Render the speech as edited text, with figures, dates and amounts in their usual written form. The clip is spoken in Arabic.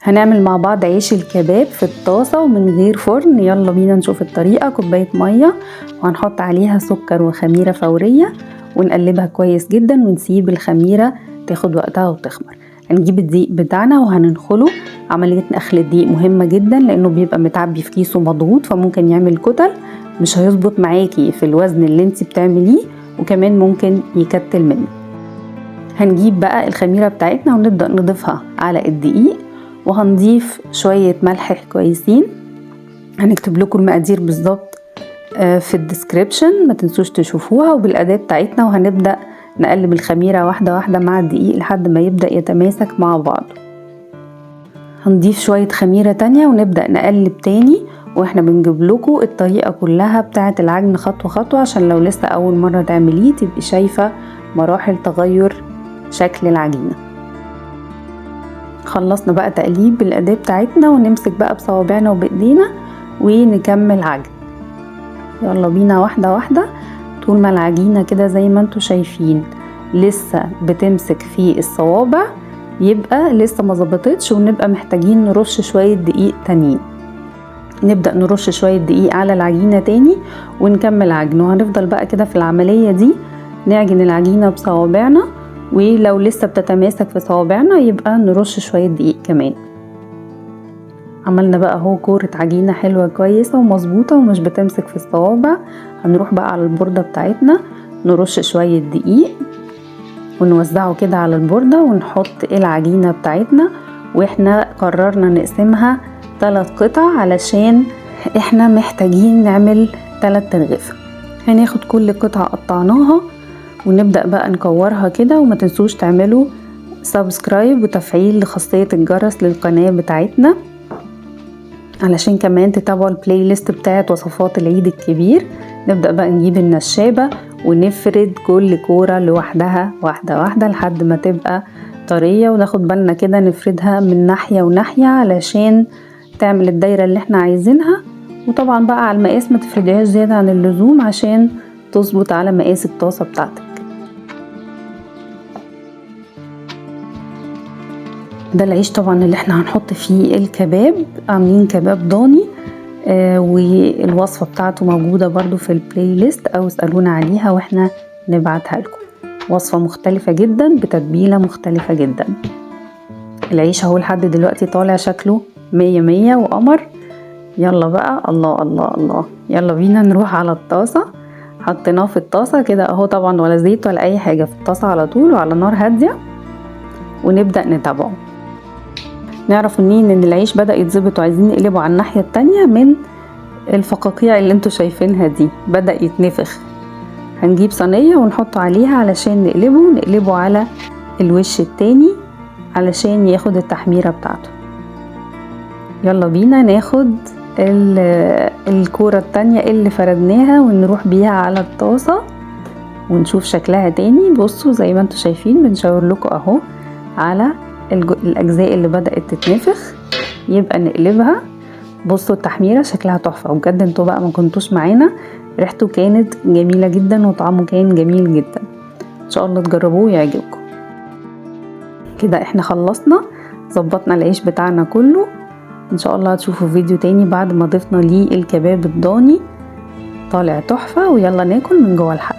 هنعمل مع بعض عيش الكباب في الطاسة ومن غير فرن. يلا بينا نشوف الطريقة. كوباية مية وهنحط عليها سكر وخميرة فورية ونقلبها كويس جدا ونسيب الخميرة تاخد وقتها وتخمر. هنجيب الدقيق بتاعنا وهننخله. عملية نخل الدقيق مهمة جدا لانه بيبقى متعبي في كيسه مضغوط، فممكن يعمل كتل مش هيظبط معاكي في الوزن اللي انت بتعمليه، وكمان ممكن يكتل منه. هنجيب بقى الخميرة بتاعتنا ونبدأ نضيفها على الدقيق، وهنضيف شوية ملح كويسين. هنكتب لكم المقادير بالظبط في الديسكريبشن، ما تنسوش تشوفوها، وبالأداة بتاعتنا. وهنبدأ نقلب الخميرة واحدة واحدة مع الدقيق لحد ما يبدأ يتماسك مع بعض. هنضيف شوية خميرة تانية ونبدأ نقلب تاني، واحنا بنجيب لكم الطريقة كلها بتاعة العجن خطوة خطوة عشان لو لسه أول مرة تعمليه تبقي شايفة مراحل تغير شكل العجينة. خلصنا بقى تقليب بالأداة بتاعتنا، ونمسك بقى بصوابعنا وبإيدينا ونكمل عجن. يلا بينا واحدة واحدة. طول ما العجينة كده زي ما انتوا شايفين لسه بتمسك في الصوابع يبقى لسه ما ظبطتش، ونبقى محتاجين نرش شوية دقيق تانيين. نبدأ نرش شوية دقيق على العجينة تاني ونكمل عجن. وهنفضل بقى كده في العملية دي نعجن العجينة بصوابعنا، ولو لسه بتتماسك في صوابعنا يبقى نرش شوية دقيق كمان. عملنا بقى اهو كورة عجينة حلوة كويسة ومظبوطة ومش بتمسك في الصوابع. هنروح بقى على البوردة بتاعتنا نرش شوية دقيق ونوزعه كده على البوردة، ونحط العجينة بتاعتنا. واحنا قررنا نقسمها 3 قطع علشان احنا محتاجين نعمل 3 ترغيفة. هناخد كل قطعة قطعناها ونبدأ بقى نكورها كده. وما تنسوش تعملوا سبسكرايب وتفعيل لخاصية الجرس للقناة بتاعتنا علشان كمان تتابعوا البلاي ليست بتاعت وصفات العيد الكبير. نبدأ بقى نجيب النشابة ونفرد كل كورة لوحدها واحدة واحدة لحد ما تبقى طرية، وناخد بالنا كده نفردها من ناحية وناحية علشان تعمل الدايرة اللي احنا عايزينها. وطبعا بقى على المقاس ما تفرديهاش زيادة عن اللزوم عشان تظبط على مقاس الطاسة بتاعتك. ده العيش طبعا اللي احنا هنحط فيه الكباب. عاملين كباب ضاني والوصفة بتاعته موجودة برضو في البلاي ليست، او اسألونا عليها واحنا نبعتها لكم. وصفة مختلفة جدا بتتبيلة مختلفة جدا. العيش اهو لحد دلوقتي طالع شكله 100 100 وقمر. يلا بقى الله الله الله، يلا بينا نروح على الطاسة. حطيناه في الطاسة كده اهو، طبعا ولا زيت ولا اي حاجة، في الطاسة على طول وعلى نار هادية، ونبدأ نتابعه. نعرف منين ان العيش بدأ يتظبط وعايزين نقلبه على الناحية التانية؟ من الفقاقيع اللي انتوا شايفينها دي بدأ يتنفخ. هنجيب صينية ونحطه عليها علشان نقلبه على الوش التاني علشان ياخد التحميرة بتاعته. يلا بينا ناخد الكورة التانية اللي فردناها ونروح بيها على الطاسة ونشوف شكلها تاني. بصوا زي ما انتوا شايفين بنشاور لكم اهو على الاجزاء اللي بدأت تتنفخ، يبقى نقلبها. بصوا التحميرة شكلها تحفة، وبجد انتوا بقى ما كنتوش معانا ريحته كانت جميلة جدا وطعمه كان جميل جدا. ان شاء الله تجربوه ويعجبكم. كده احنا خلصنا، ظبطنا العيش بتاعنا كله. ان شاء الله هتشوفوا فيديو تاني بعد ما ضفنا ليه الكباب الضاني. طالع تحفة، ويلا ناكل من جوه الحلقة.